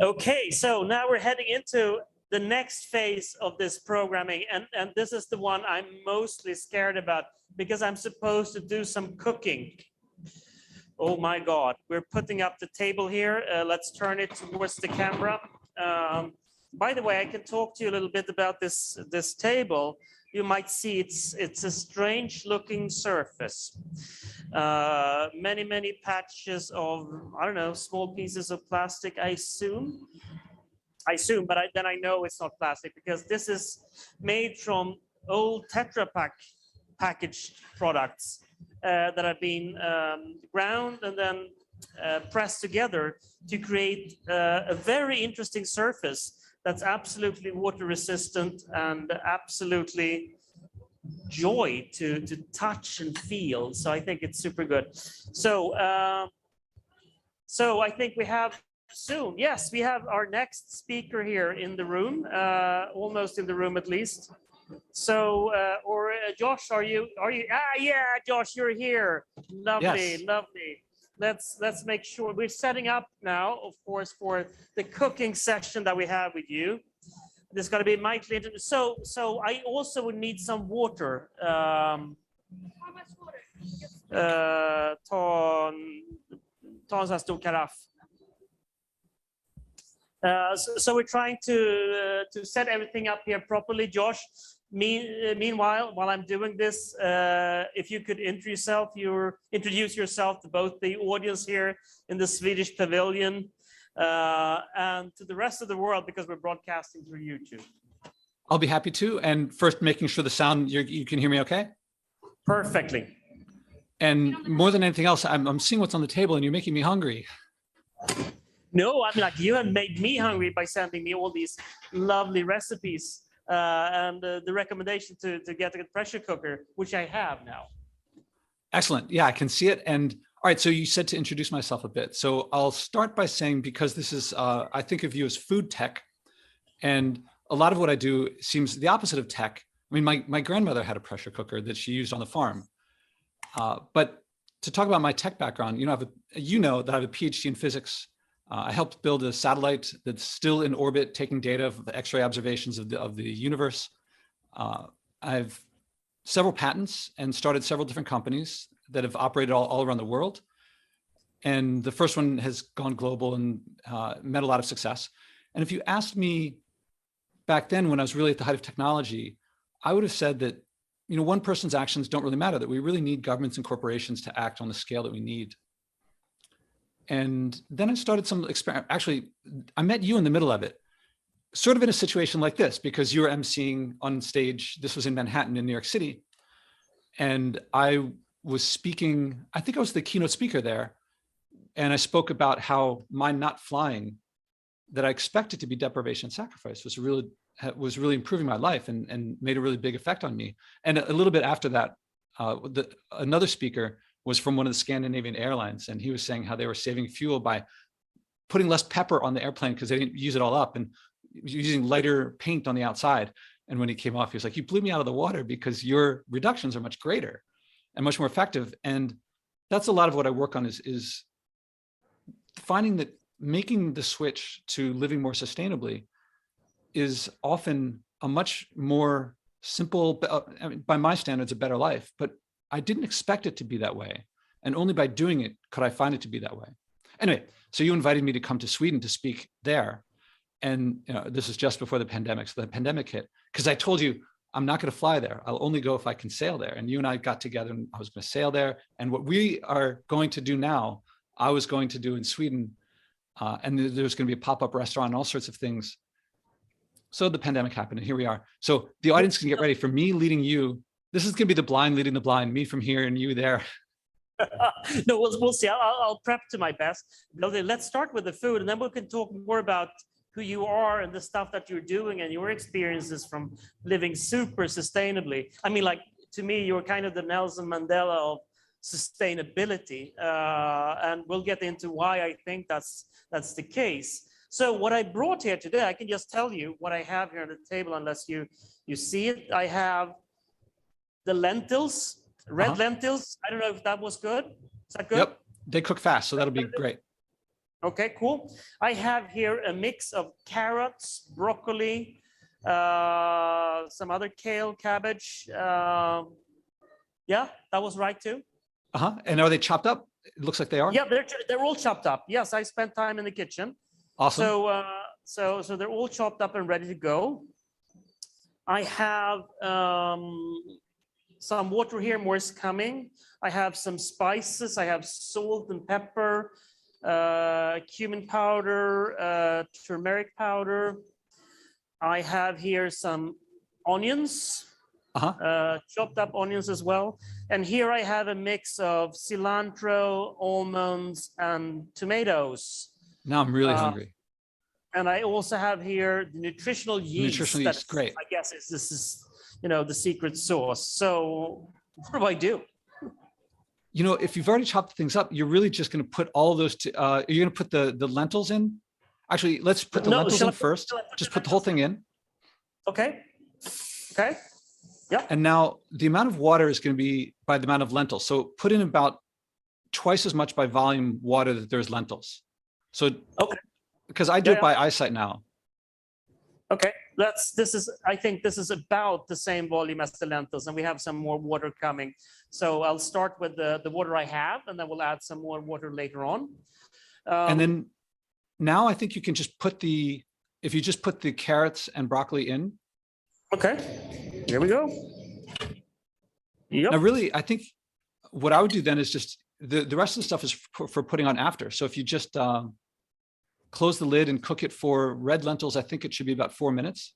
Okay, so now we're heading into the next phase of this programming, and this is the one I'm mostly scared about because I'm supposed to do some cooking. Oh my God, we're putting up the table here. Let's turn it towards the camera. By the way, I can talk to you a little bit about this table. You might see it's a strange looking surface. Many patches of, I don't know, small pieces of plastic, I assume, but then I know it's not plastic because this is made from old Tetra Pak packaged products that have been ground and then pressed together to create a very interesting surface that's absolutely water resistant and absolutely joy to touch and feel. So I think it's super good. So I think we have soon. Yes, we have our next speaker here in the room, almost in the room at least. So, Josh, are you? Yeah, Josh, you're here. Lovely, yes. Lovely. Let's make sure we're setting up now, of course, for the cooking session that we have with you. There's got to be Mike Linton. So I also would need some water. How much water? Ta en stor karaff. So we're trying to set everything up here properly, Josh. Meanwhile, while I'm doing this, if you could introduce yourself to both the audience here in the Swedish Pavilion and to the rest of the world, because we're broadcasting through YouTube. I'll be happy to. And first, making sure the sound, you can hear me okay? Perfectly. And more than anything else, I'm seeing what's on the table and you're making me hungry. No, I mean, like, you have made me hungry by sending me all these lovely recipes and the recommendation to get a pressure cooker, which I have now. Excellent. Yeah, I can see it. And all right, so you said to introduce myself a bit. So I'll start by saying, because this is, I think of you as food tech, and a lot of what I do seems the opposite of tech. I mean, my grandmother had a pressure cooker that she used on the farm. But to talk about my tech background, that I have a PhD in physics. I helped build a satellite that's still in orbit, taking data of the X-ray observations of the universe. I have several patents and started several different companies that have operated all around the world. And the first one has gone global and met a lot of success. And if you asked me back then, when I was really at the height of technology, I would have said that, one person's actions don't really matter, that we really need governments and corporations to act on the scale that we need. And then I started some experiment. Actually, I met you in the middle of it, sort of in a situation like this, because you were emceeing on stage. This was in Manhattan in New York City. And I was speaking, I think I was the keynote speaker there. And I spoke about how my not flying, that I expected to be deprivation and sacrifice, was really improving my life and made a really big effect on me. And a little bit after that, another speaker was from one of the Scandinavian airlines, and he was saying how they were saving fuel by putting less pepper on the airplane because they didn't use it all up, and using lighter paint on the outside. And when he came off, he was like, "You blew me out of the water because your reductions are much greater and much more effective." And that's a lot of what I work on, is finding that making the switch to living more sustainably is often a much more simple, I mean, by my standards, a better life. But I didn't expect it to be that way. And only by doing it could I find it to be that way. Anyway, so you invited me to come to Sweden to speak there. And this is just before the pandemic. So the pandemic hit, because I told you, I'm not going to fly there. I'll only go if I can sail there. And you and I got together and I was going to sail there. And what we are going to do now, I was going to do in Sweden. And there's going to be a pop-up restaurant and all sorts of things. So the pandemic happened and here we are. So the audience can get ready for me leading you. This is going to be the blind leading the blind, me from here and you there. No, we'll see. I'll prep to my best. Let's start with the food, and then we can talk more about who you are and the stuff that you're doing and your experiences from living super sustainably. I mean, like, to me, you're kind of the Nelson Mandela of sustainability, and we'll get into why I think that's the case. So what I brought here today, I can just tell you what I have here on the table, unless you see it. I have the lentils, red lentils. I don't know if that was good. Is that good? Yep, they cook fast, so that'll be great. Okay, cool. I have here a mix of carrots, broccoli, some other kale, cabbage. Yeah, that was right too. And are they chopped up? It looks like they are. Yeah, they're all chopped up. Yes, I spent time in the kitchen. Awesome. So they're all chopped up and ready to go. I have some water here, more is coming. I have some spices. I have salt and pepper, cumin powder, turmeric powder. I have here some onions, chopped up onions as well. And here I have a mix of cilantro, almonds, and tomatoes. Now I'm really hungry. And I also have here the nutritional yeast. Nutritional yeast, great. I guess this is, the secret sauce. So what do? If you've already chopped things up, you're really just going to put all of those. You're going to put the lentils in. Actually, let's put the lentils in first. Just put the whole thing in. Okay. Okay. Yeah. And now the amount of water is going to be by the amount of lentils. So put in about twice as much by volume water that there's lentils. So okay. Because I do it by eyesight now. Okay, I think this is about the same volume as the lentils, and we have some more water coming. So I'll start with the water I have, and then we'll add some more water later on. And then now I think you can just if you just put the carrots and broccoli in. Okay, here we go. Yep. Now really, I think what I would do then is just, the rest of the stuff is for putting on after. So if you just, close the lid and cook it for red lentils, I think it should be about 4 minutes.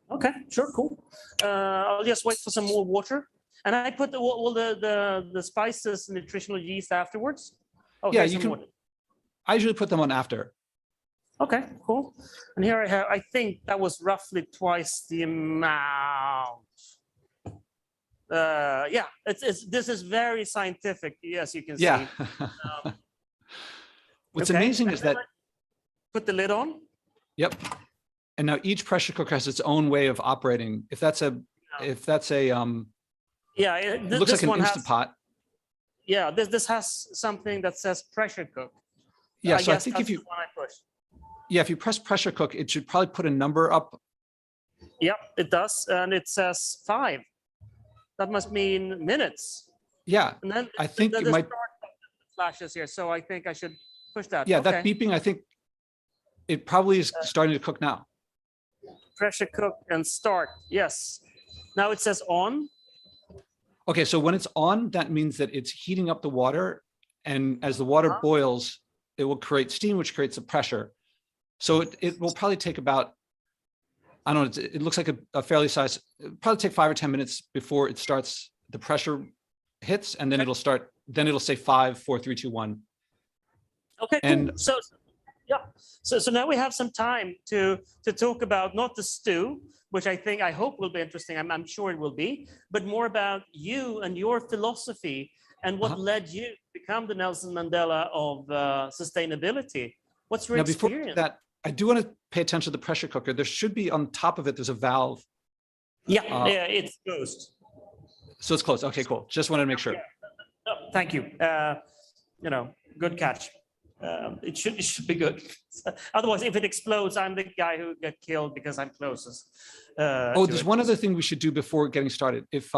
Okay, sure, cool. I'll just wait for some more water. And I put all the spices and nutritional yeast afterwards. Oh, yeah, you can. Water. I usually put them on after. Okay, cool. And here I have, I think that was roughly twice the amount. Yeah, this is very scientific, as you can see. Yeah. What's amazing is that. Put the lid on. Yep. And now each pressure cooker has its own way of operating. If that's a yeah, it looks like an Instant Pot. Yeah, this has something that says pressure cook. Yeah, so I think if you if you press pressure cook, it should probably put a number up. Yep, it does, and it says 5. That must mean minutes. Yeah, and then I think it might flashes here, so I think I should push that. Yeah, that beeping, I think it probably is starting to cook now. Pressure cook and start. Yes. Now it says on. Okay, so when it's on, that means that it's heating up the water, and as the water boils, it will create steam, which creates a pressure. So it will probably take about, I don't know, it looks like a fairly sized, probably take 5 or 10 minutes before it starts, the pressure hits, and then it'll start, then it'll say 5, 4, 3, 2, 1. Okay, cool. So yeah, so now we have some time to talk about not the stew, which I hope will be interesting. I'm sure it will be, but more about you and your philosophy and what led you to become the Nelson Mandela of sustainability. What's your experience? Before that, I do want to pay attention to the pressure cooker. There should be on top of it, there's a valve. Yeah, yeah, it's closed. So it's closed. Okay, cool. Just wanted to make sure. Yeah. Oh, thank you. Good catch. It should be good. Otherwise, if it explodes, I'm the guy who got killed because I'm closest. There's one other thing we should do before getting started. If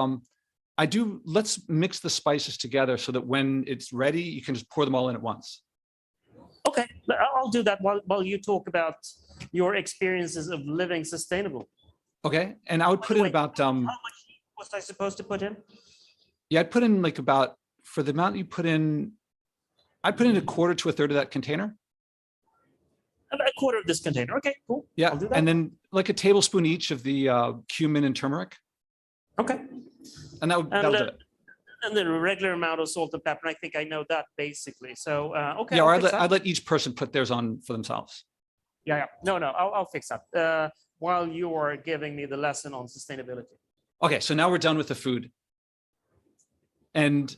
let's mix the spices together so that when it's ready, you can just pour them all in at once. Okay, I'll do that while you talk about your experiences of living sustainable. Okay, and I would put in about. How much was I supposed to put in? Yeah, I'd put in like about, for the amount you put in, I put in 1/4 to 1/3 of that container. A 1/4 of this container. Okay, cool. Yeah, I'll do that. and then like a tablespoon each of the cumin and turmeric. Okay. And that'll do it. And the regular amount of salt and pepper. I think I know that basically. So okay. Yeah, or I'd let each person put theirs on for themselves. Yeah. No, I'll fix that while you are giving me the lesson on sustainability. Okay, so now we're done with the food. And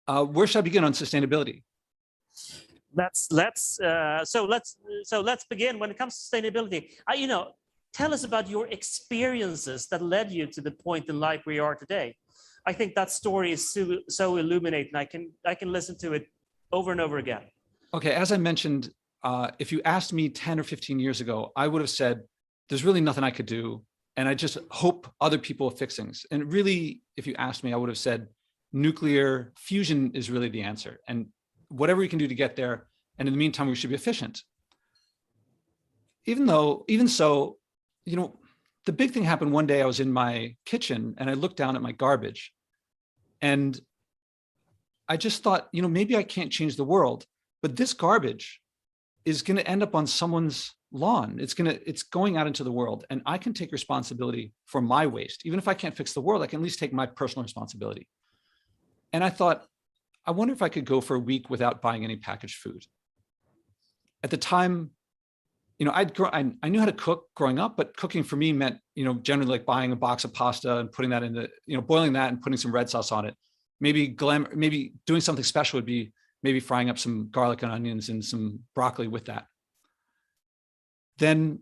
where should I begin on sustainability? Let's begin. When it comes to sustainability, tell us about your experiences that led you to the point in life where you are today. I think that story is so illuminating. I can listen to it over and over again. Okay, as I mentioned, if you asked me 10 or 15 years ago, I would have said, there's really nothing I could do. And I just hope other people will fix things. And really, if you asked me, I would have said, nuclear fusion is really the answer. And whatever we can do to get there. And in the meantime, we should be efficient. Even so, you know, the big thing happened one day. I was in my kitchen and I looked down at my garbage and I just thought, you know, maybe I can't change the world, but this garbage is going to end up on someone's lawn. It's going out into the world, and I can take responsibility for my waste. Even if I can't fix the world, I can at least take my personal responsibility. And I thought, I wonder if I could go for a week without buying any packaged food. At the time, you know, I knew how to cook growing up, but cooking for me meant, you know, generally like buying a box of pasta and putting that in the, you know, boiling that and putting some red sauce on it. Maybe doing something special would be maybe frying up some garlic and onions and some broccoli with that. Then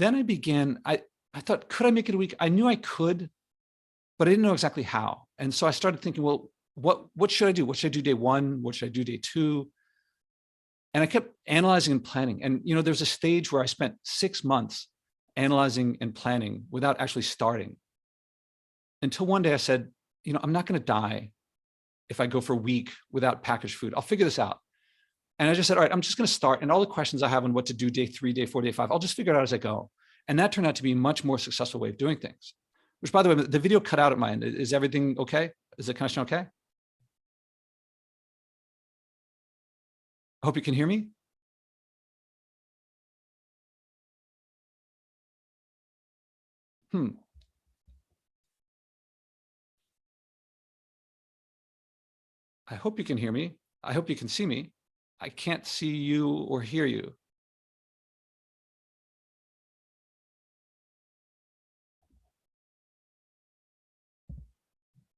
I began, I thought, could I make it a week? I knew I could, but I didn't know exactly how. And so I started thinking, well, what should I do? What should I do day one? What should I do day two? And I kept analyzing and planning. And, you know, there's a stage where I spent 6 months analyzing and planning without actually starting. Until one day I said, you know, I'm not going to die if I go for a week without packaged food. I'll figure this out. And I just said, all right, I'm just going to start. And all the questions I have on what to do day 3, day 4, day 5, I'll just figure it out as I go. And that turned out to be a much more successful way of doing things, which, by the way, the video cut out at my end. Is everything okay? Is the connection okay? I hope you can hear me. I hope you can hear me. I hope you can see me. I can't see you or hear you.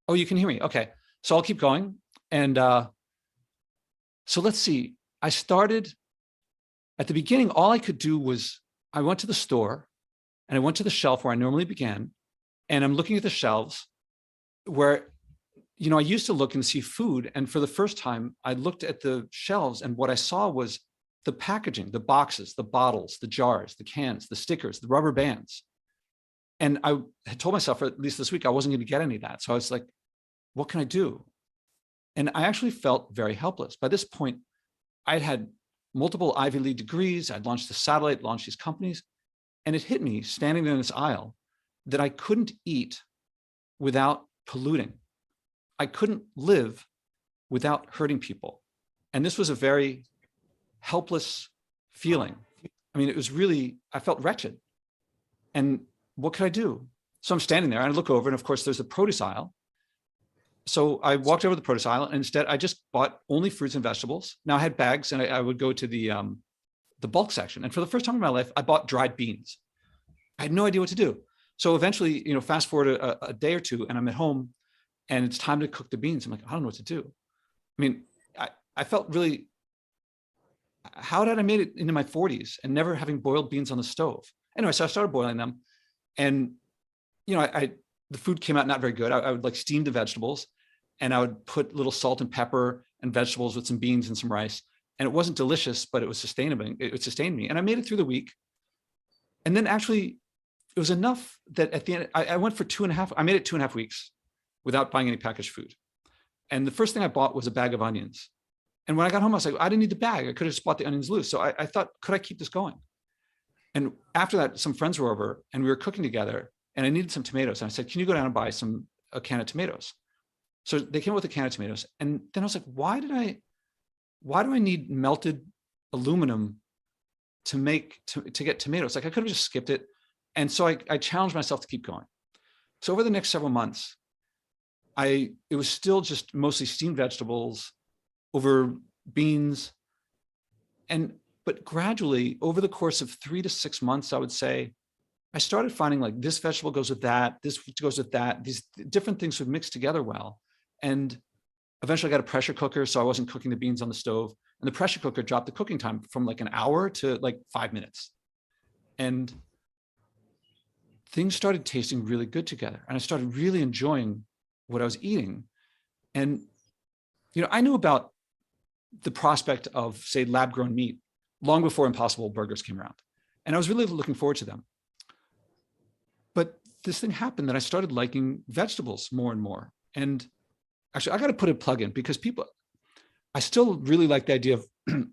Oh, you can hear me. Okay. So I'll keep going. And so let's see. I started at the beginning. All I could do was I went to the store and I went to the shelf where I normally began. And I'm looking at the shelves where, you know, I used to look and see food. And for the first time, I looked at the shelves and what I saw was the packaging, the boxes, the bottles, the jars, the cans, the stickers, the rubber bands. And I had told myself, for at least this week, I wasn't going to get any of that. So I was like, what can I do? And I actually felt very helpless. By this point, I'd had multiple Ivy League degrees. I'd launched the satellite, launched these companies. And it hit me standing there in this aisle that I couldn't eat without polluting. I couldn't live without hurting people. And this was a very helpless feeling. I mean, it was really, I felt wretched. And what could I do? So I'm standing there and I look over, and of course there's the produce aisle. So I walked over to the produce aisle, and instead I just bought only fruits and vegetables. Now I had bags, and I would go to the bulk section. And for the first time in my life, I bought dried beans. I had no idea what to do. So eventually, you know, fast forward a day or two, and I'm at home, and it's time to cook the beans. I'm like, I don't know what to do. I mean, I felt really, how did I made it into my 40s and never having boiled beans on the stove? Anyway, so I started boiling them, and, you know, the food came out not very good. I would like steam the vegetables, and I would put little salt and pepper and vegetables with some beans and some rice. And it wasn't delicious, but it was sustainable. It sustained me. And I made it through the week. And then actually it was enough that at the end, I went for I made it 2.5 weeks without buying any packaged food. And the first thing I bought was a bag of onions. And when I got home, I was like, I didn't need the bag. I could have just bought the onions loose. So I thought, could I keep this going? And after that, some friends were over and we were cooking together, and I needed some tomatoes. And I said, can you go down and buy a can of tomatoes? So they came with a can of tomatoes. And then I was like, why do I need melted aluminum to get tomatoes? Like, I could have just skipped it. And so I challenged myself to keep going. So over the next several months, it was still just mostly steamed vegetables over beans. But gradually, over the course of 3 to 6 months, I would say, I started finding like this vegetable goes with that, this goes with that. These different things would mix together well. And eventually I got a pressure cooker, so I wasn't cooking the beans on the stove. And the pressure cooker dropped the cooking time from like an hour to like 5 minutes. And things started tasting really good together. And I started really enjoying what I was eating. And, you know, I knew about the prospect of, say, lab-grown meat long before Impossible Burgers came around. And I was really looking forward to them. But this thing happened that I started liking vegetables more and more. And actually, I got to put a plug in because I still really like the idea of,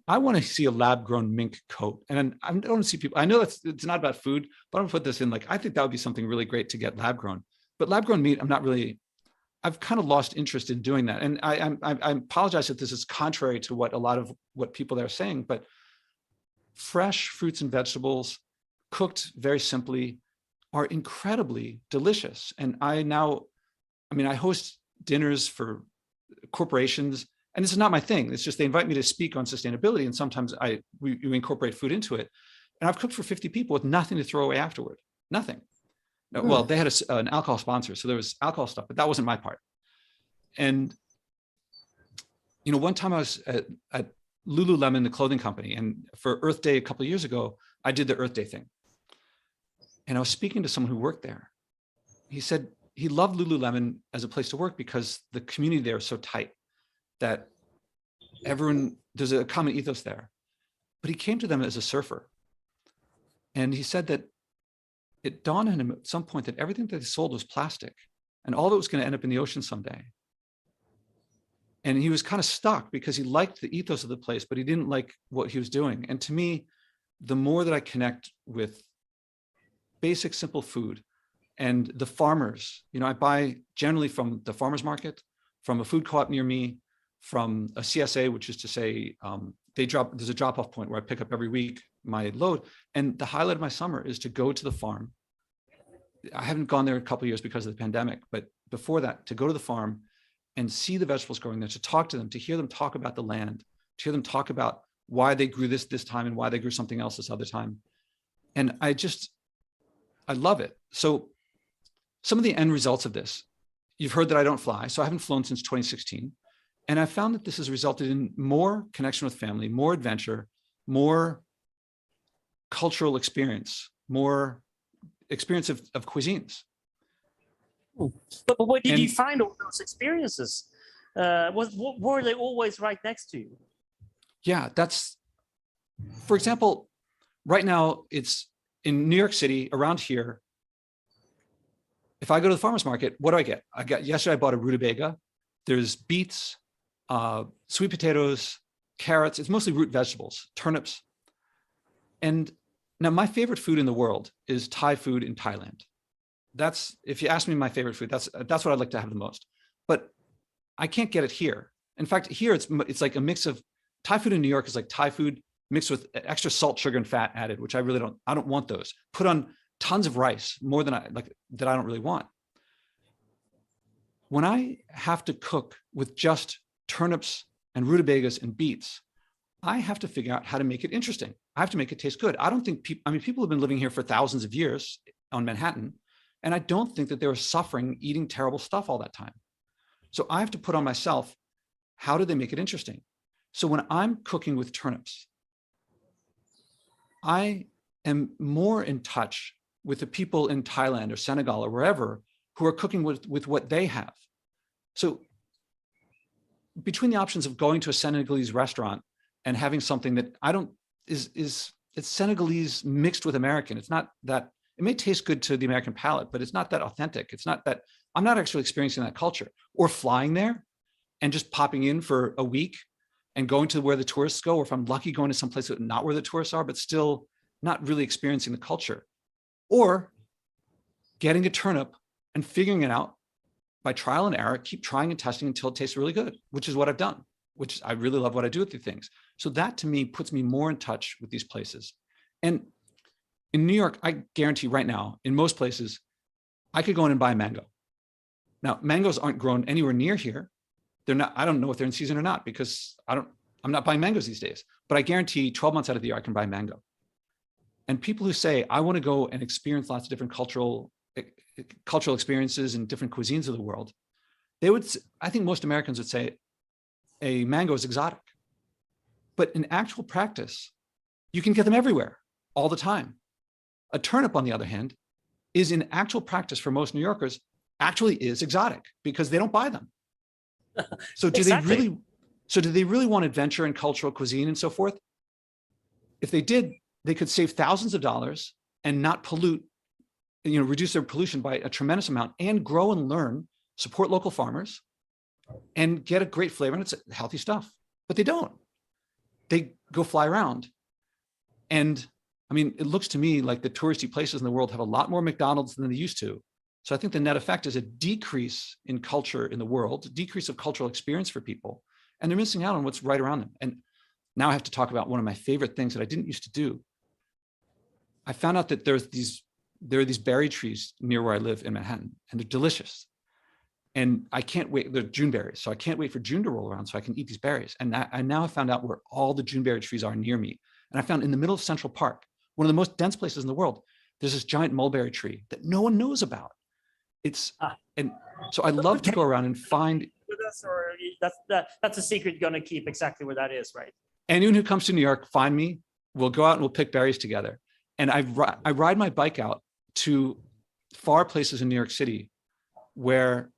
I want to see a lab-grown mink coat. And I don't see people, I know it's not about food, but I'm gonna put this in, like, I think that would be something really great to get lab-grown. But lab-grown meat, I've kind of lost interest in doing that. And I apologize if this is contrary to what people are saying, but fresh fruits and vegetables cooked very simply are incredibly delicious. And I host dinners for corporations, and this is not my thing. It's just they invite me to speak on sustainability, and sometimes we incorporate food into it. And I've cooked for 50 people with nothing to throw away afterward. Nothing. No, well, they had an alcohol sponsor, so there was alcohol stuff, but that wasn't my part. And one time I was at Lululemon, the clothing company, and for Earth Day a couple of years ago, I did the Earth Day thing. And I was speaking to someone who worked there. He said he loved Lululemon as a place to work because the community there is so tight that there's a common ethos there. But he came to them as a surfer. And he said that it dawned on him at some point that everything that they sold was plastic and all that was going to end up in the ocean someday. And he was kind of stuck because he liked the ethos of the place, but he didn't like what he was doing. And to me, the more that I connect with basic, simple food and the farmers, I buy generally from the farmer's market, from a food co-op near me, from a CSA, which is to say, there's a drop-off point where I pick up every week my load. And the highlight of my summer is to go to the farm. I haven't gone there a couple of years because of the pandemic, but before that, to go to the farm and see the vegetables growing there, to talk to them, to hear them talk about the land, to hear them talk about why they grew this time and why they grew something else this other time. And I love it. So some of the end results of this, you've heard that I don't fly. So I haven't flown since 2016. And I found that this has resulted in more connection with family, more adventure, more cultural experience, more experience of cuisines. But where did you find all those experiences? Were they always right next to you? Yeah, for example, right now it's in New York City, around here. If I go to the farmer's market, what do I get? Yesterday I bought a rutabaga. There's beets, sweet potatoes, carrots. It's mostly root vegetables, turnips. And now my favorite food in the world is Thai food in Thailand. If you ask me my favorite food, that's what I'd like to have the most. But I can't get it here. In fact, here it's like a mix of Thai food in New York is like Thai food mixed with extra salt, sugar, and fat added, which I don't want those. Put on tons of rice, more than that I don't really want. When I have to cook with just turnips and rutabagas and beets, I have to figure out how to make it interesting. I have to make it taste good. I don't think people have been living here for thousands of years on Manhattan, and I don't think that they were suffering eating terrible stuff all that time. So I have to put on myself, how do they make it interesting? So when I'm cooking with turnips, I am more in touch with the people in Thailand or Senegal or wherever who are cooking with what they have. So between the options of going to a Senegalese restaurant and having something that it's Senegalese mixed with American, it's not that, it may taste good to the American palate, but it's not that authentic. It's not that, I'm not actually experiencing that culture. Or flying there and just popping in for a week and going to where the tourists go, or if I'm lucky, going to some place that not where the tourists are, but still not really experiencing the culture. Or getting a turnip and figuring it out by trial and error, keep trying and testing until it tastes really good, which is what I've done, which I really love what I do with these things. So that to me puts me more in touch with these places. And in New York, I guarantee right now, in most places, I could go in and buy a mango. Now, mangoes aren't grown anywhere near here. They're not, I don't know if they're in season or not because I'm not buying mangoes these days, but I guarantee 12 months out of the year, I can buy mango. And people who say, I want to go and experience lots of different cultural experiences and different cuisines of the world, I think most Americans would say a mango is exotic. But in actual practice, you can get them everywhere, all the time. A turnip, on the other hand, is in actual practice for most New Yorkers, actually is exotic because they don't buy them. So do they really, So do they really want adventure and cultural cuisine and so forth? If they did, they could save thousands of dollars and not pollute, reduce their pollution by a tremendous amount and grow and learn, support local farmers and get a great flavor. And it's healthy stuff, but they don't. They go fly around. And I mean, it looks to me like the touristy places in the world have a lot more McDonald's than they used to. So I think the net effect is a decrease in culture in the world, a decrease of cultural experience for people, and they're missing out on what's right around them. And now I have to talk about one of my favorite things that I didn't used to do. I found out that there are these berry trees near where I live in Manhattan, and they're delicious. And I can't wait, they're June berries. So I can't wait for June to roll around so I can eat these berries. And I now found out where all the June berry trees are near me. And I found in the middle of Central Park, one of the most dense places in the world, there's this giant mulberry tree that no one knows about. And so I love to go around and find. With us, or that's a secret you're going to keep exactly where that is, right? Anyone who comes to New York, find me. We'll go out and we'll pick berries together. And I ride my bike out to far places in New York City where,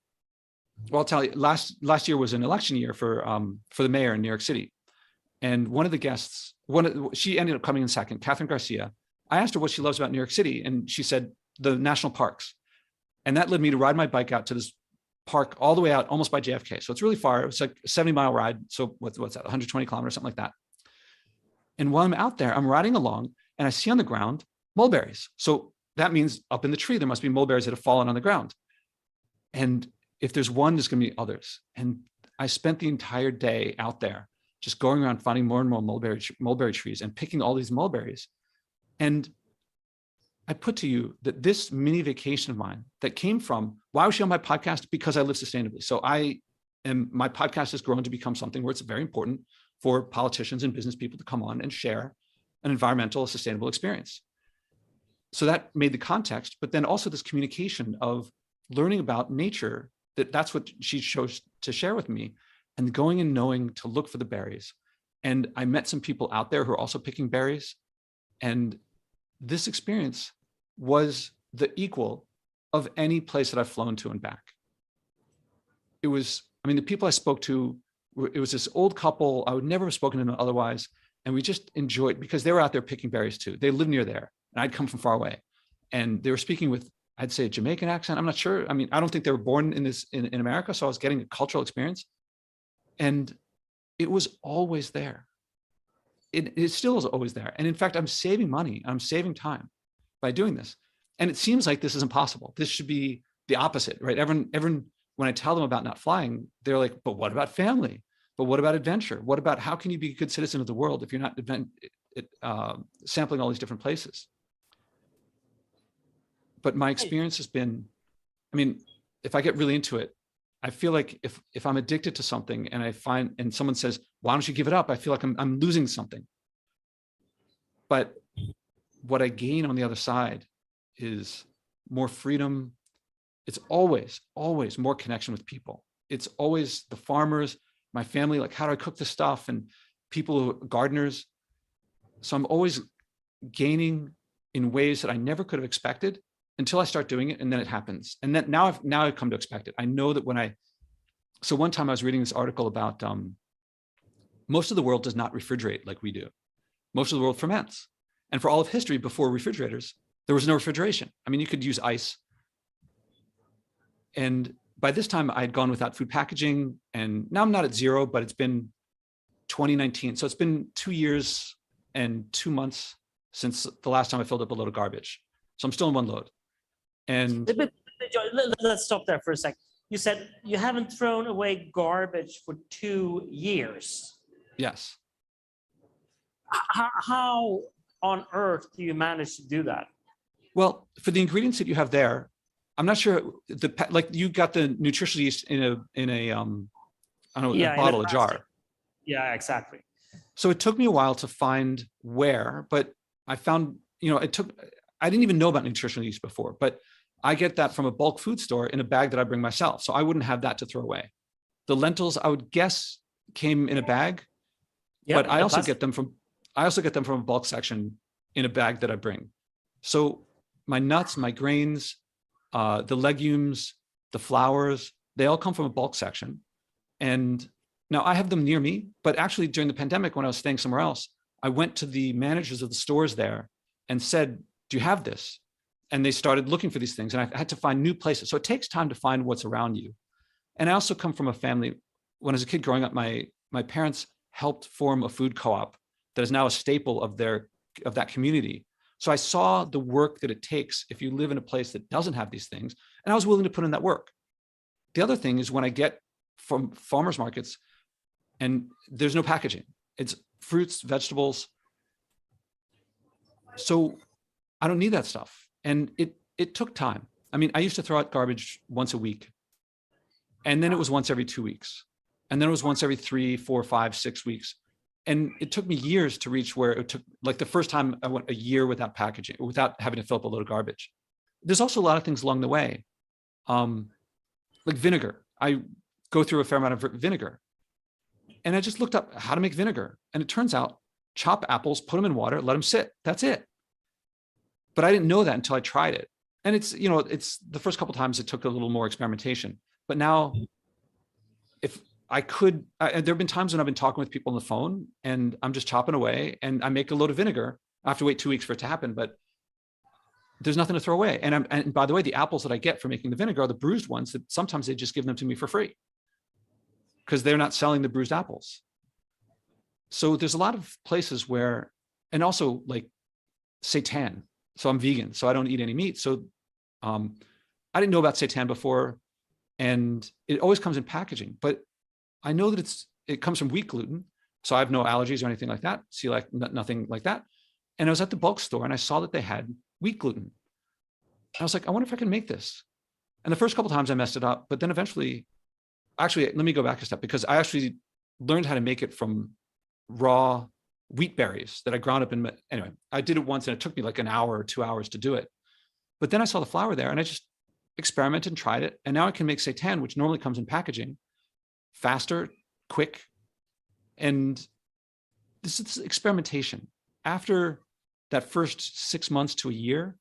well, I'll tell you, last year was an election year for the mayor in New York City. And one of the guests, she ended up coming in second, Catherine Garcia. I asked her what she loves about New York City, and she said the national parks. And that led me to ride my bike out to this park all the way out almost by JFK. So it's really far. It's like a 70-mile ride. So what's that, 120 kilometers, something like that. And while I'm out there, I'm riding along and I see on the ground mulberries. So that means up in the tree, there must be mulberries that have fallen on the ground. And if there's one, there's going to be others. And I spent the entire day out there just going around finding more and more mulberry trees and picking all these mulberries. And I put to you that this mini vacation of mine that came from, why was she on my podcast? Because I live sustainably. So my podcast has grown to become something where it's very important for politicians and business people to come on and share an environmental, sustainable experience. So that made the context, but then also this communication of learning about nature, that's what she chose to share with me, and going and knowing to look for the berries. And I met some people out there who are also picking berries. And this experience was the equal of any place that I've flown to and back. It was, I mean, the people I spoke to, it was this old couple. I would never have spoken to them otherwise. And we just enjoyed, because they were out there picking berries too. They live near there and I'd come from far away. And they were speaking with, I'd say, a Jamaican accent. I'm not sure. I mean, I don't think they were born in America. So I was getting a cultural experience. And it was always there. It still is always there. And in fact, I'm saving money. I'm saving time by doing this. And it seems like this is impossible. This should be the opposite, right? Everyone, when I tell them about not flying, they're like, but what about family? But what about adventure? What about, how can you be a good citizen of the world if you're not sampling all these different places? But my experience has been, I mean, if I get really into it, I feel like if I'm addicted to something and someone says, why don't you give it up? I feel like I'm losing something. But what I gain on the other side is more freedom. It's always, always more connection with people. It's always the farmers, my family, like how do I cook this stuff, and people, gardeners. So I'm always gaining in ways that I never could have expected until I start doing it, and then it happens. And then now I've come to expect it. I know that so one time I was reading this article about most of the world does not refrigerate like we do. Most of the world ferments. And for all of history, before refrigerators, there was no refrigeration. I mean, you could use ice. And by this time I had gone without food packaging, and now I'm not at zero, but it's been 2019. So it's been 2 years and 2 months since the last time I filled up a load of garbage. So I'm still in one load. And let's stop there for a sec. You said you haven't thrown away garbage for 2 years. yes. How on earth do you manage to do that? Well, for the ingredients that you have there, I'm not sure like you got the nutritional yeast in a I don't know, a bottle, a jar. Yeah, exactly. So it took me a while to find where, but I found, I didn't even know about nutritional yeast before, but I get that from a bulk food store in a bag that I bring myself. So I wouldn't have that to throw away. The lentils, I would guess, came in a bag, but I also get them from a bulk section in a bag that I bring. So my nuts, my grains, the legumes, the flours, they all come from a bulk section. And Now I have them near me, but actually during the pandemic, when I was staying somewhere else, I went to the managers of the stores there and said, do you have this? And they started looking for these things, and I had to find new places. So it takes time to find what's around you. And I also come from a family, when I was a kid growing up, my parents helped form a food co-op that is now a staple of that community. So I saw the work that it takes if you live in a place that doesn't have these things, and I was willing to put in that work. The other thing is when I get from farmers markets and there's no packaging, it's fruits, vegetables. So I don't need that stuff. And it took time. I mean, I used to throw out garbage once a week, and then it was once every 2 weeks. And then it was once every 3, 4, 5, 6 weeks. And it took me years to reach where it took, like the first time I went a year without packaging, without having to fill up a load of garbage. There's also a lot of things along the way. Like vinegar. I go through a fair amount of vinegar. And I just looked up how to make vinegar. And it turns out, chop apples, put them in water, let them sit. That's it. But I didn't know that until I tried it. And it's the first couple of times it took a little more experimentation. But now, if I could, there have been times when I've been talking with people on the phone and I'm just chopping away and I make a load of vinegar. I have to wait 2 weeks for it to happen, but there's nothing to throw away. And by the way, the apples that I get for making the vinegar are the bruised ones that sometimes they just give them to me for free because they're not selling the bruised apples. So there's a lot of places where, and also like seitan. So I'm vegan, so I don't eat any meat. So I didn't know about seitan before, and it always comes in packaging, but I know that it comes from wheat gluten. So I have no allergies or anything like that. See, like nothing like that. And I was at the bulk store and I saw that they had wheat gluten. I was like, I wonder if I can make this. And the first couple of times I messed it up, but then eventually, actually, let me go back a step because I actually learned how to make it from raw wheat berries that I ground up in. Anyway, I did it once and it took me like an hour or 2 hours to do it. But then I saw the flour there and I just experimented and tried it. And now I can make seitan, which normally comes in packaging, faster, quick. And this is experimentation. After that first 6 months to a year,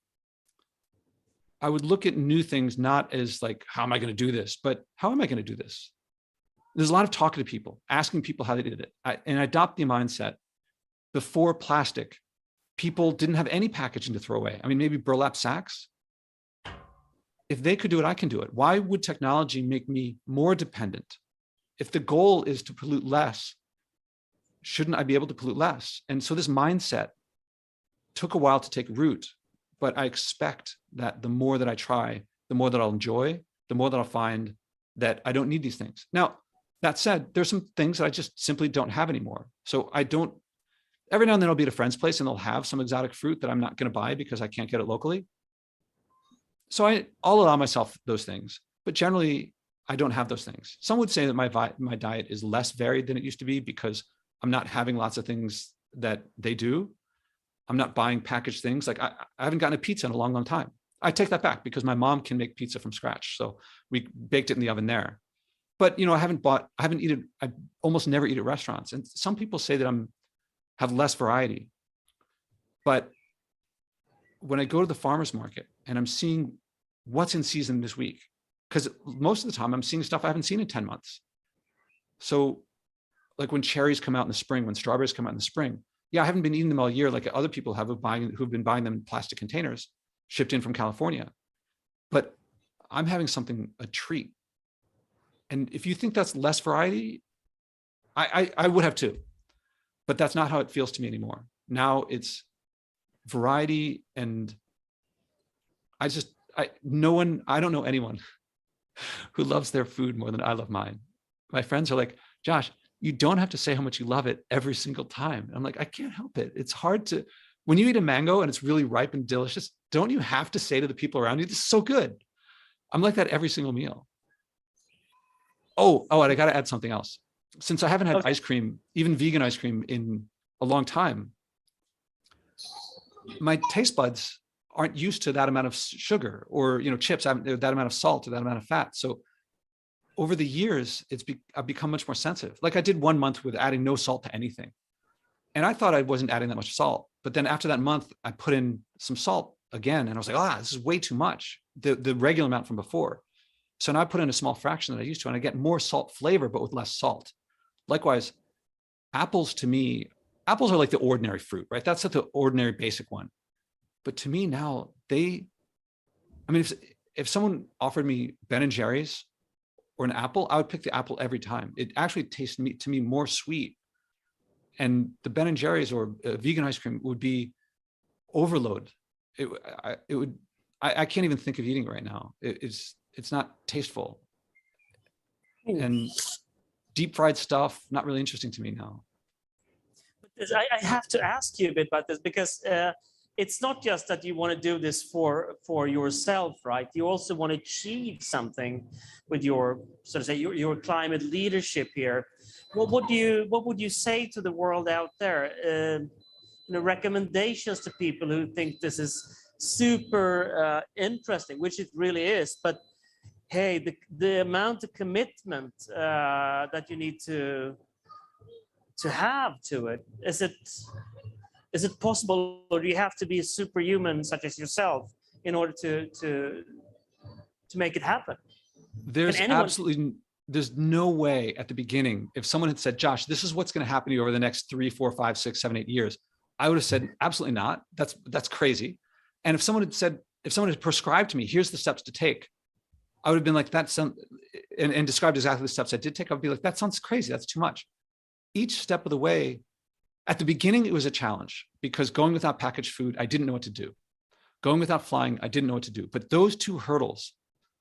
I would look at new things, not as like, how am I going to do this? But how am I going to do this? There's a lot of talking to people, asking people how they did it. And I adopt the mindset. Before plastic, people didn't have any packaging to throw away. I mean, maybe burlap sacks. If they could do it, I can do it. Why would technology make me more dependent? If the goal is to pollute less, shouldn't I be able to pollute less? And so this mindset took a while to take root, but I expect that the more that I try, the more that I'll enjoy, the more that I'll find that I don't need these things. Now, that said, there's some things that I just simply don't have anymore. So I don't, every now and then I'll be at a friend's place and they'll have some exotic fruit that I'm not going to buy because I can't get it locally. So I'll allow myself those things, but generally I don't have those things. Some would say that my diet is less varied than it used to be because I'm not having lots of things that they do. I'm not buying packaged things. Like I haven't gotten a pizza in a long, long time. I take that back because my mom can make pizza from scratch. So we baked it in the oven there. But I almost never eat at restaurants. And some people say that have less variety. But when I go to the farmer's market and I'm seeing what's in season this week, because most of the time I'm seeing stuff I haven't seen in 10 months. So like when cherries come out in the spring, when strawberries come out in the spring, yeah, I haven't been eating them all year like other people have who've been buying them in plastic containers shipped in from California. But I'm having a treat. And if you think that's less variety, I would have too. But that's not how it feels to me anymore. Now it's variety, and I don't know anyone who loves their food more than I love mine. My friends are like, Josh, you don't have to say how much you love it every single time. I'm like, I can't help it. It's hard to, when you eat a mango and it's really ripe and delicious, don't you have to say to the people around you, this is so good? I'm like that every single meal. Oh, and I got to add something else. Since I haven't had ice cream, even vegan ice cream, in a long time, my taste buds aren't used to that amount of sugar or, chips, that amount of salt or that amount of fat. So over the years, I've become much more sensitive. Like I did 1 month with adding no salt to anything. And I thought I wasn't adding that much salt. But then after that month, I put in some salt again. And I was like, this is way too much, the regular amount from before. So now I put in a small fraction that I used to, and I get more salt flavor, but with less salt. Likewise, apples to me, apples are like the ordinary fruit, right? That's like the ordinary basic one. But to me now, if someone offered me Ben and Jerry's or an apple, I would pick the apple every time. It actually tastes to me more sweet. And the Ben and Jerry's or vegan ice cream would be overload. I can't even think of eating it right now. It's not tasteful. And deep fried stuff, not really interesting to me now. I have to ask you a bit about this because it's not just that you want to do this for yourself, right? You also want to achieve something with your, so to say, your climate leadership here. What would you say to the world out there? Recommendations to people who think this is super interesting, which it really is, but hey, the amount of commitment that you need to have to it, is it possible, or do you have to be a superhuman such as yourself in order to make it happen? There's no way at the beginning, if someone had said, Josh, this is what's going to happen to you over the next 3, 4, 5, 6, 7, 8 years, I would have said, absolutely not. That's crazy. And if someone had prescribed to me, here's the steps to take, I would have been like, and described exactly the steps I did take. I would be like, that sounds crazy. That's too much. Each step of the way, at the beginning, it was a challenge because going without packaged food, I didn't know what to do. Going without flying, I didn't know what to do. But those two hurdles,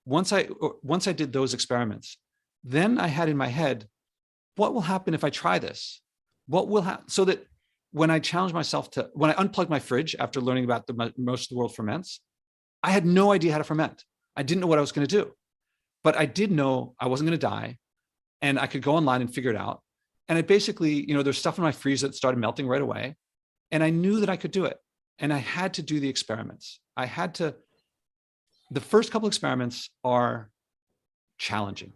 once I did those experiments, then I had in my head, what will happen if I try this? What will happen? So that when I challenged myself when I unplugged my fridge after learning about most of the world ferments, I had no idea how to ferment. I didn't know what I was going to do, but I did know I wasn't going to die and I could go online and figure it out. And I basically, there's stuff in my freezer that started melting right away. And I knew that I could do it. And I had to do the experiments. The first couple experiments are challenging.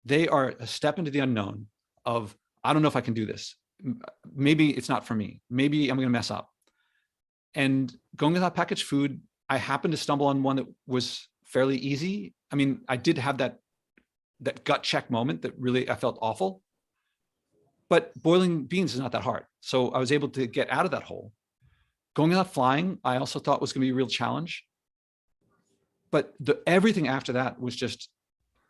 They are a step into the unknown of, I don't know if I can do this. Maybe it's not for me. Maybe I'm going to mess up. And going without packaged food, I happened to stumble on one that was fairly easy. I mean, I did have that gut check moment that really, I felt awful. But boiling beans is not that hard. So I was able to get out of that hole. Going without flying, I also thought was going to be a real challenge. But everything after that was just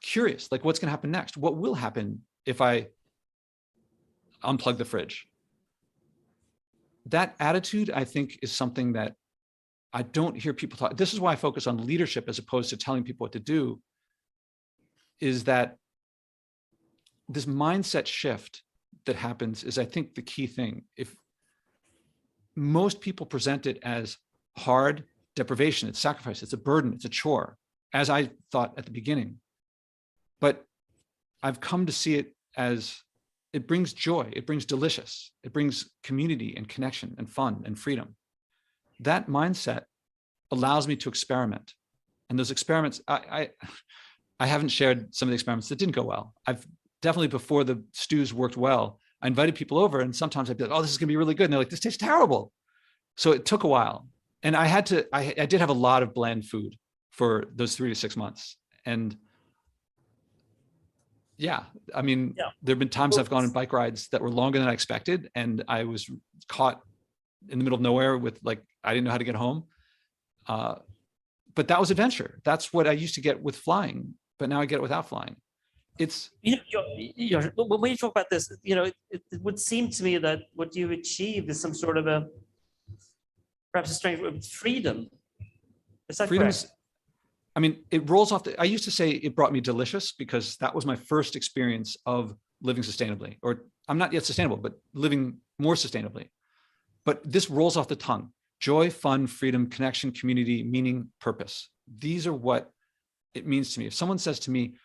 curious, like what's going to happen next? What will happen if I unplug the fridge? That attitude, I think, is something that I don't hear people talk. This is why I focus on leadership as opposed to telling people what to do, is that this mindset shift that happens is, I think, the key thing. If most people present it as hard, deprivation, it's sacrifice, it's a burden, it's a chore, as I thought at the beginning. But I've come to see it as it brings joy, it brings delicious, it brings community and connection and fun and freedom. That mindset allows me to experiment. And those experiments, I haven't shared some of the experiments that didn't go well. I've definitely, before the stews worked well, I invited people over and sometimes I'd be like, oh, this is gonna be really good. And they're like, this tastes terrible. So it took a while. And I did have a lot of bland food for those 3 to 6 months. And yeah, I mean, there've been times I've gone on bike rides that were longer than I expected. And I was caught in the middle of nowhere with, like, I didn't know how to get home. But that was adventure. That's what I used to get with flying, but now I get it without flying. It's, when you talk about this, it would seem to me that what you've achieved is some sort of perhaps a strange word, freedom. Is that correct? I mean, it rolls off. I used to say it brought me delicious because that was my first experience of living sustainably, or I'm not yet sustainable, but living more sustainably. But this rolls off the tongue: joy, fun, freedom, connection, community, meaning, purpose. These are what it means to me. If someone says to me,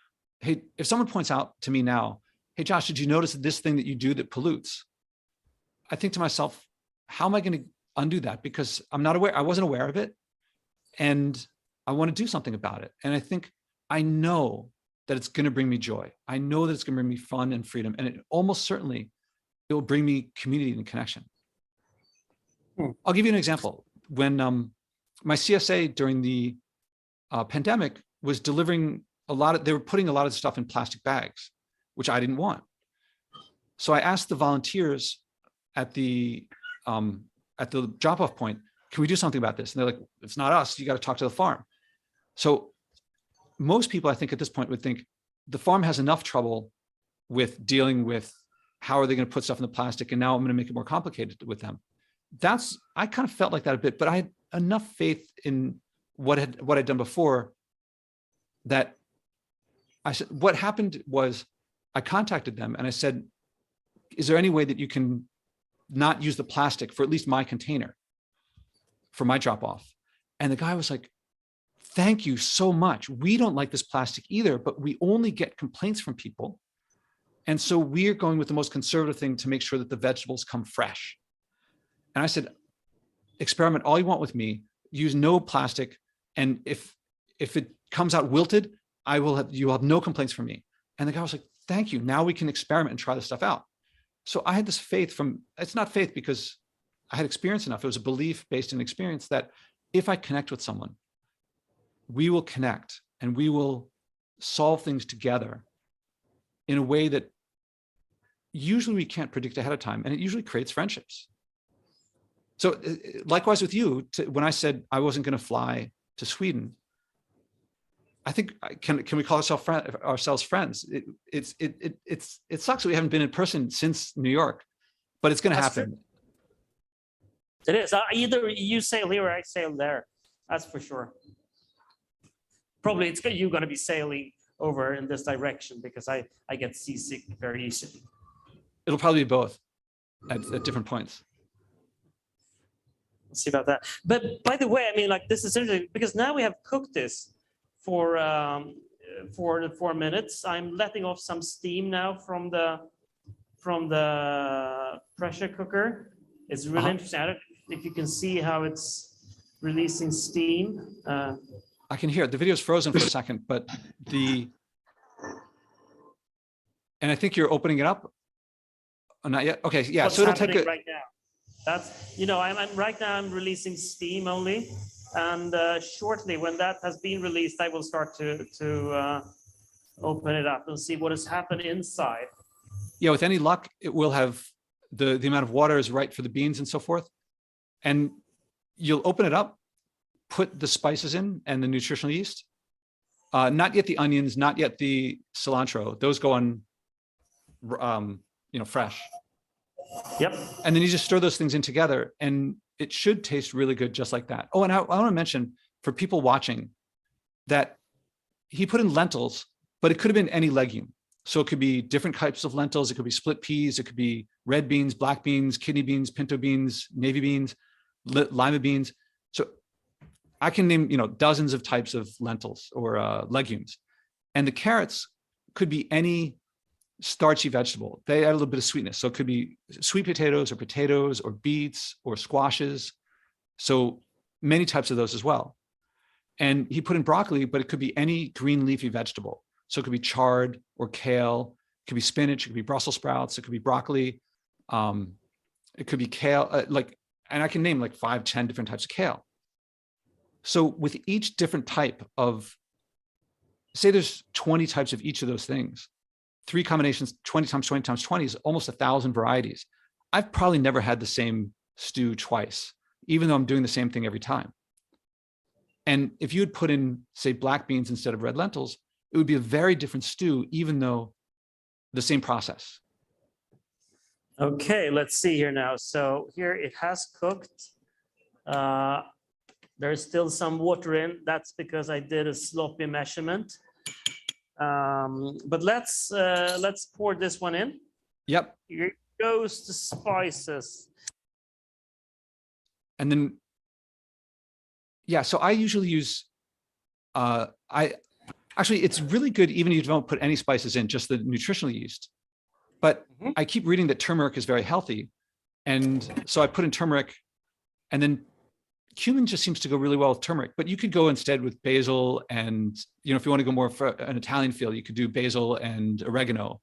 hey, if someone points out to me now, hey, Josh, did you notice this thing that you do that pollutes? I think to myself, how am I going to undo that? Because I'm not aware, I wasn't aware of it. And I want to do something about it. And I think I know that it's going to bring me joy. I know that it's going to bring me fun and freedom. And it almost certainly, it will bring me community and connection. I'll give you an example. When my CSA during the pandemic was delivering they were putting a lot of stuff in plastic bags, which I didn't want. So I asked the volunteers at the drop-off point, can we do something about this? And they're like, it's not us, you got to talk to the farm. So most people, I think at this point would think the farm has enough trouble with dealing with how are they going to put stuff in the plastic, and now I'm going to make it more complicated with them. I kind of felt like that a bit, but I had enough faith in what I'd done before that I said, what happened was I contacted them and I said, is there any way that you can not use the plastic for at least my container for my drop off? And the guy was like, thank you so much. We don't like this plastic either, but we only get complaints from people. And so we're going with the most conservative thing to make sure that the vegetables come fresh. And I said, experiment all you want with me, use no plastic. And if it comes out wilted, you'll have no complaints from me. And the guy was like, thank you. Now we can experiment and try this stuff out. So I had this faith it's not faith because I had experience enough. It was a belief based in experience that if I connect with someone, we will connect and we will solve things together in a way that usually we can't predict ahead of time. And it usually creates friendships. So likewise with you, when I said I wasn't going to fly to Sweden, I think, can we call ourselves friends? It sucks that we haven't been in person since New York, but it's going to happen. True. It is. Either you sail here or I sail there. That's for sure. Probably you're going to be sailing over in this direction because I get seasick very easily. It'll probably be both at different points. Let's see about that. But by the way, I mean, like, this is interesting because now we have cooked this for the 4 minutes. I'm letting off some steam now from the pressure cooker. It's really interesting. I don't know if you can see how it's releasing steam. I can hear it. The video's frozen for a second, but and I think you're opening it up. Oh, not yet. Okay, yeah. What's so it'll take right now. That's, I'm right now I'm releasing steam only, and shortly when that has been released, I will start to open it up and see what has happened inside. Yeah, with any luck, it will have the amount of water is right for the beans and so forth, and you'll open it up, put the spices in and the nutritional yeast. Not yet the onions, not yet the cilantro. Those go on, fresh. Yep. And then you just stir those things in together and it should taste really good just like that. Oh, and I want to mention for people watching that he put in lentils, but it could have been any legume. So it could be different types of lentils. It could be split peas. It could be red beans, black beans, kidney beans, pinto beans, navy beans, lima beans. So I can name, dozens of types of lentils or legumes. And the carrots could be any starchy vegetable. They add a little bit of sweetness. So it could be sweet potatoes or beets or squashes. So many types of those as well. And he put in broccoli, but it could be any green leafy vegetable. So it could be chard or kale. It could be spinach. It could be Brussels sprouts. It could be broccoli. It could be kale. And I can name like 5, 10 different types of kale. So with each different type of, say there's 20 types of each of those things, 3 combinations, 20 times 20 times 20 is almost 1,000 varieties. I've probably never had the same stew twice, even though I'm doing the same thing every time. And if you had put in, say, black beans instead of red lentils, it would be a very different stew, even though the same process. Okay, let's see here now. So here it has cooked. There's still some water in. That's because I did a sloppy measurement. But let's pour this one in. Yep. Here goes the spices. And then, yeah, so I usually use, actually, it's really good even if you don't put any spices in, just the nutritional yeast. But I keep reading that turmeric is very healthy. And so I put in turmeric, and then cumin just seems to go really well with turmeric, but you could go instead with basil. And, if you want to go more for an Italian feel, you could do basil and oregano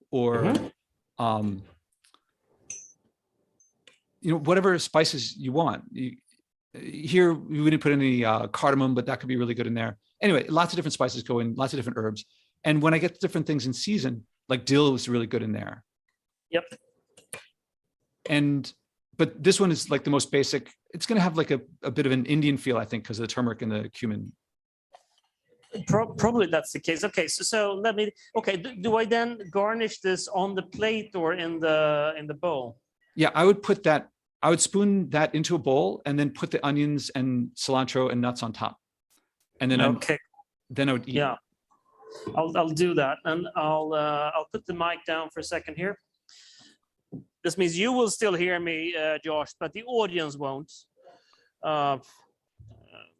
or, whatever spices you want. Here, we wouldn't put any cardamom, but that could be really good in there. Anyway, lots of different spices go in, lots of different herbs. And when I get different things in season, like dill was really good in there. Yep. But this one is like the most basic. It's going to have like a bit of an Indian feel, I think, because of the turmeric and the cumin. Probably that's the case. Okay, so let me. Okay, do I then garnish this on the plate or in the bowl? Yeah, I would put that. I would spoon that into a bowl and then put the onions and cilantro and nuts on top, and then Okay. then I would eat. Yeah, I'll do that, and I'll put the mic down for a second here. This means you will still hear me, Josh, but the audience won't.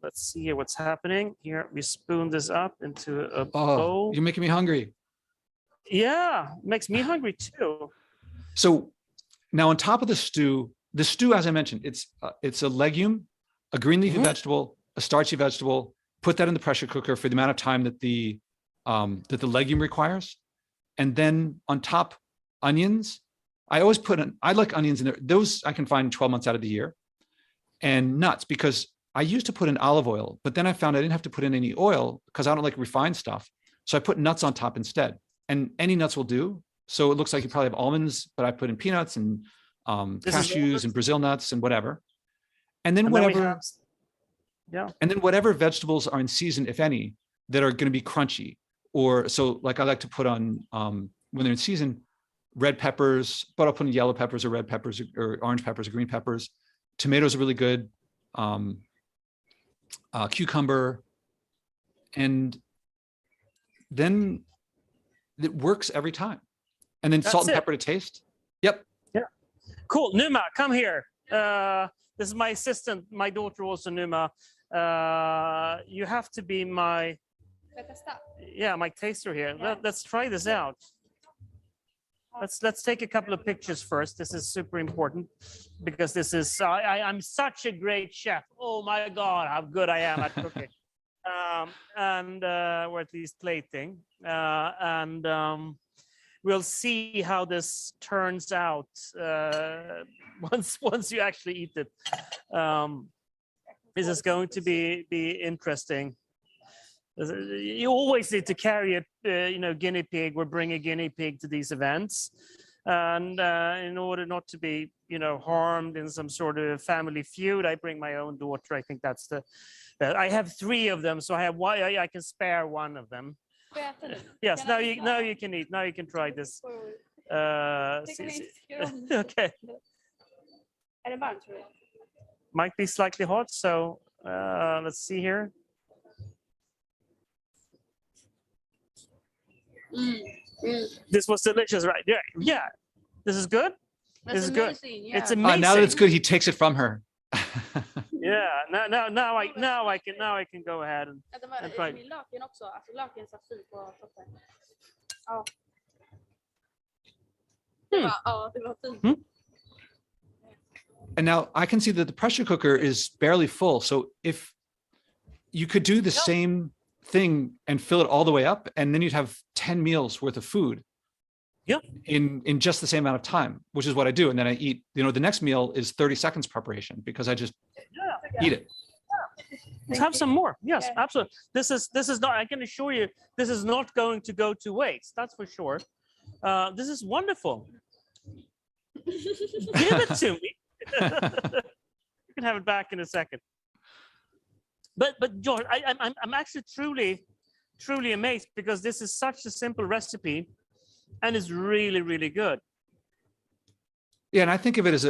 Let's see here what's happening. Here, we spoon this up into a bowl. You're making me hungry. Yeah, makes me hungry too. So now on top of the stew, as I mentioned, it's a legume, a green leafy vegetable, a starchy vegetable. Put that in the pressure cooker for the amount of time that the legume requires. And then on top, onions. I like onions in there. Those I can find 12 months out of the year. And nuts, because I used to put in olive oil, but then I found I didn't have to put in any oil because I don't like refined stuff. So I put nuts on top instead. And any nuts will do. So it looks like you probably have almonds, but I put in peanuts and cashews and Brazil nuts and whatever. And then whatever vegetables are in season, if any, that are going to be crunchy. Or so like I like to put on when they're in season, red peppers, but I'll put in yellow peppers or red peppers or orange peppers or green peppers. Tomatoes are really good. Cucumber. And then it works every time. And then salt and pepper to taste. Yep. Yeah. Cool. Numa, come here. This is my assistant, my daughter also, Numa. You have to be my taster here. Let's try this out. Let's take a couple of pictures first. This is super important because this is I'm such a great chef. Oh my God, how good I am at cooking. Or at least plating. We'll see how this turns out once you actually eat it. This is going to be interesting. You always need to carry a guinea pig or bring a guinea pig to these events, and in order not to be harmed in some sort of family feud, I bring my own daughter. I think that's I have 3 of them, so I have one. I can spare one of them. Yes, now you can eat. Now you can try this. Okay. Might be slightly hot, so let's see here. This was delicious, right? Yeah. This is good. This is good. Yeah. It's amazing. Now that it's good, he takes it from her. Yeah. Now I can go ahead and try. And now I can see that the pressure cooker is barely full. So if you could do the same thing and fill it all the way up, and then you'd have 10 meals worth of food. Yeah. In just the same amount of time, which is what I do. And then I eat, the next meal is 30 seconds preparation because I just eat it. Let's have some more. Yes, absolutely. This is not, I can assure you, this is not going to go to waste. That's for sure. This is wonderful. Give it to me. You can have it back in a second. But George, I'm actually truly amazed because this is such a simple recipe, and it's really good. Yeah, and I think of it as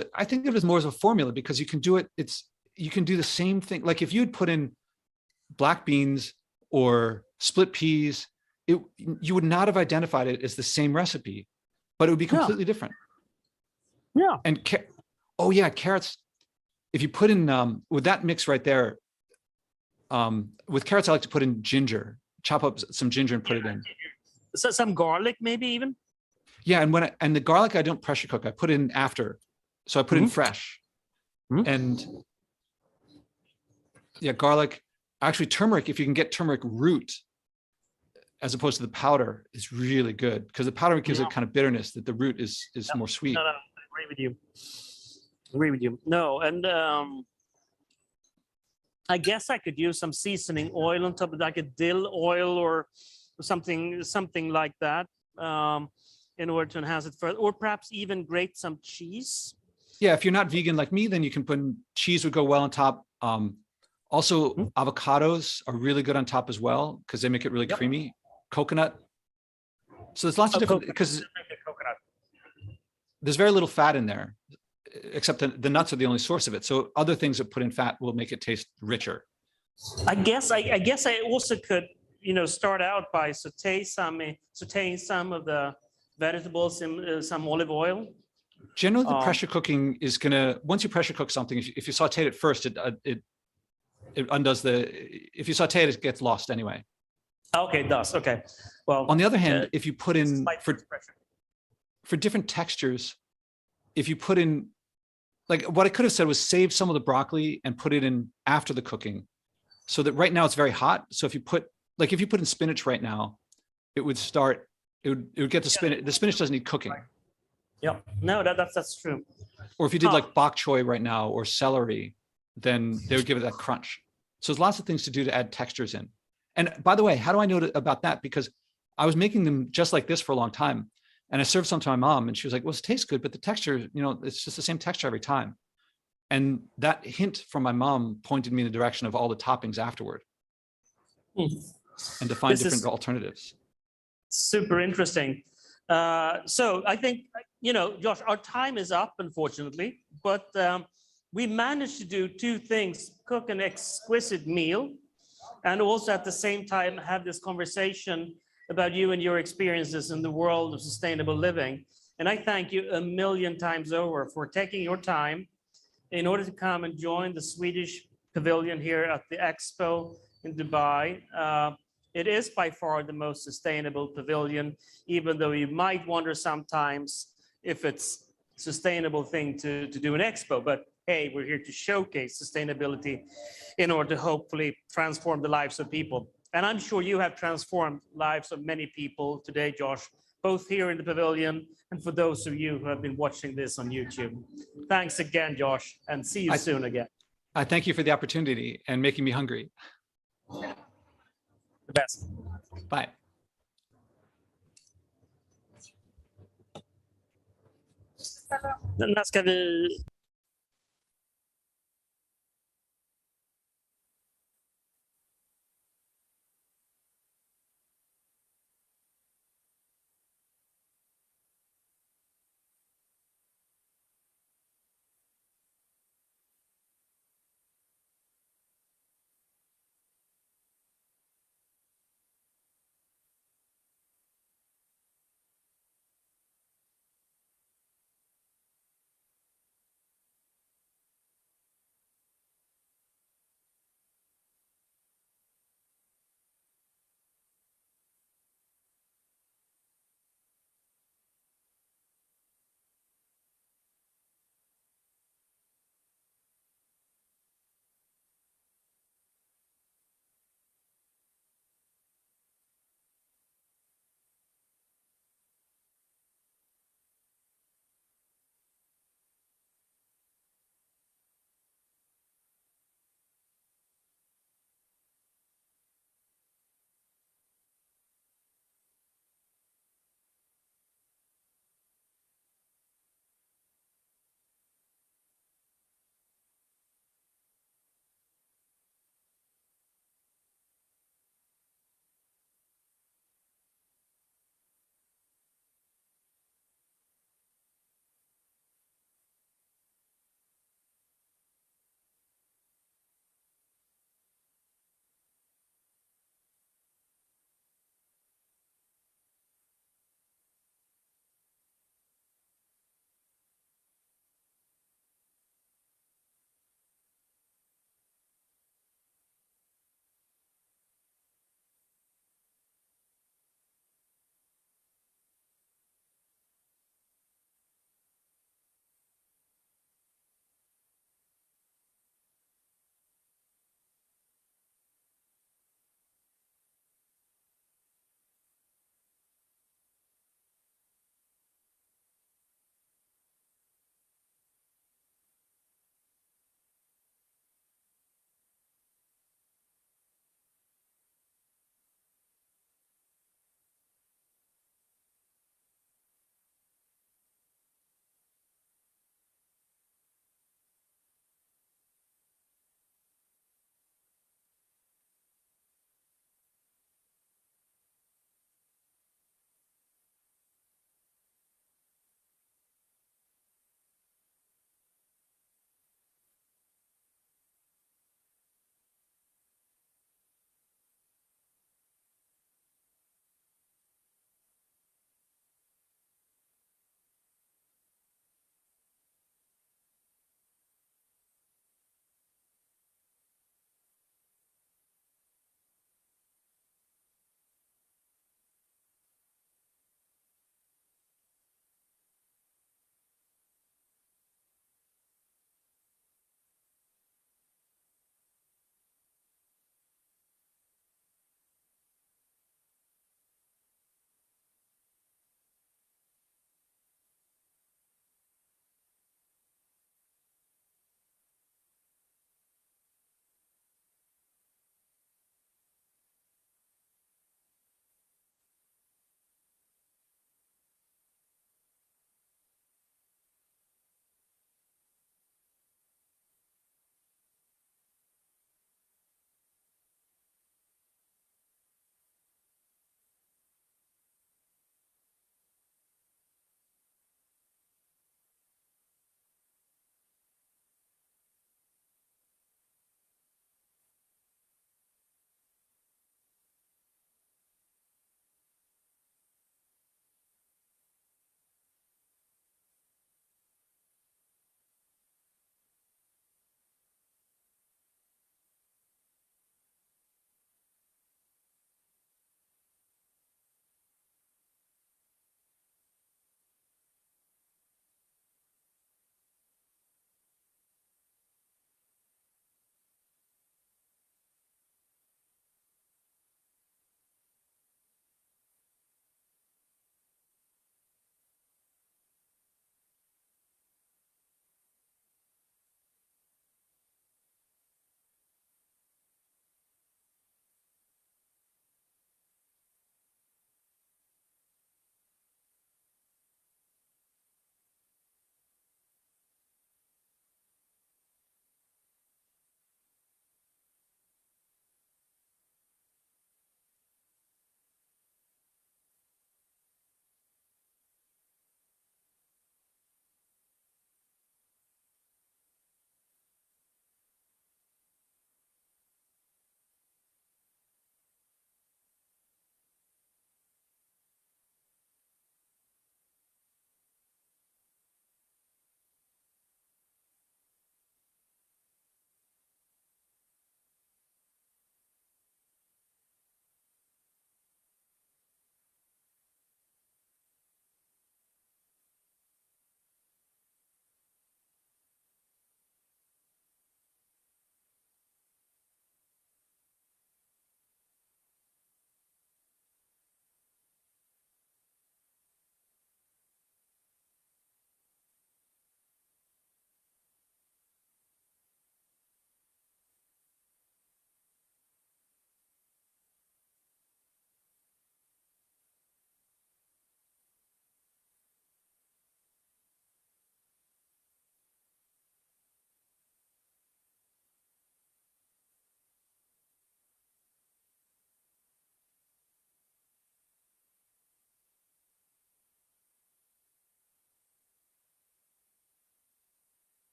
more as a formula because you can do it. You can do the same thing. Like if you'd put in black beans or split peas, you would not have identified it as the same recipe, but it would be completely different. Yeah. And carrots. If you put in with that mix right there. With carrots, I like to put in ginger, chop up some ginger and put it in. So some garlic, maybe even. Yeah, and the garlic I don't pressure cook. I put it in after, so I put it in fresh. And yeah, garlic. Actually, turmeric. If you can get turmeric root, as opposed to the powder, is really good because the powder gives it kind of bitterness that the root is more sweet. No, I agree with you. No, and I guess I could use some seasoning oil on top of like a dill oil or something like that. in order to enhance it further, or perhaps even grate some cheese. Yeah, if you're not vegan like me, then you can put cheese would go well on top. Also, avocados are really good on top as well because they make it really creamy. Coconut. So there's lots of different, because there's very little fat in there, except the nuts are the only source of it. So other things that put in fat will make it taste richer. I guess I also could, start out by sauteing some of the vegetables in some olive oil. Generally, the pressure cooking is gonna, once you pressure cook something, if you saute it first, it undoes if you saute it, it gets lost anyway. Okay, it does. Okay. Well, on the other hand, if you put in for different textures, if you put in, like what I could have said was save some of the broccoli and put it in after the cooking, so that right now it's very hot. So if you put in spinach right now, it would get the spinach. The spinach doesn't need cooking. Yeah, no, that's true. Or if you did like bok choy right now or celery, then they would give it that crunch. So there's lots of things to do to add textures in. And by the way, how do I know about that? Because I was making them just like this for a long time. And I served some to my mom and she was like, well, it tastes good, but the texture, it's just the same texture every time. And that hint from my mom pointed me in the direction of all the toppings afterward and to find different alternatives. Super interesting. So I think, Josh, our time is up, unfortunately, but we managed to do two things: cook an exquisite meal and also at the same time have this conversation about you and your experiences in the world of sustainable living. And I thank you a million times over for taking your time in order to come and join the Swedish Pavilion here at the Expo in Dubai. It is by far the most sustainable pavilion, even though you might wonder sometimes if it's a sustainable thing to do an expo. But hey, we're here to showcase sustainability in order to hopefully transform the lives of people. And I'm sure you have transformed lives of many people today, Josh, both here in the pavilion and for those of you who have been watching this on YouTube. Thanks again, Josh, and see you soon again. I thank you for the opportunity and making me hungry. The best. Bye. När ska vi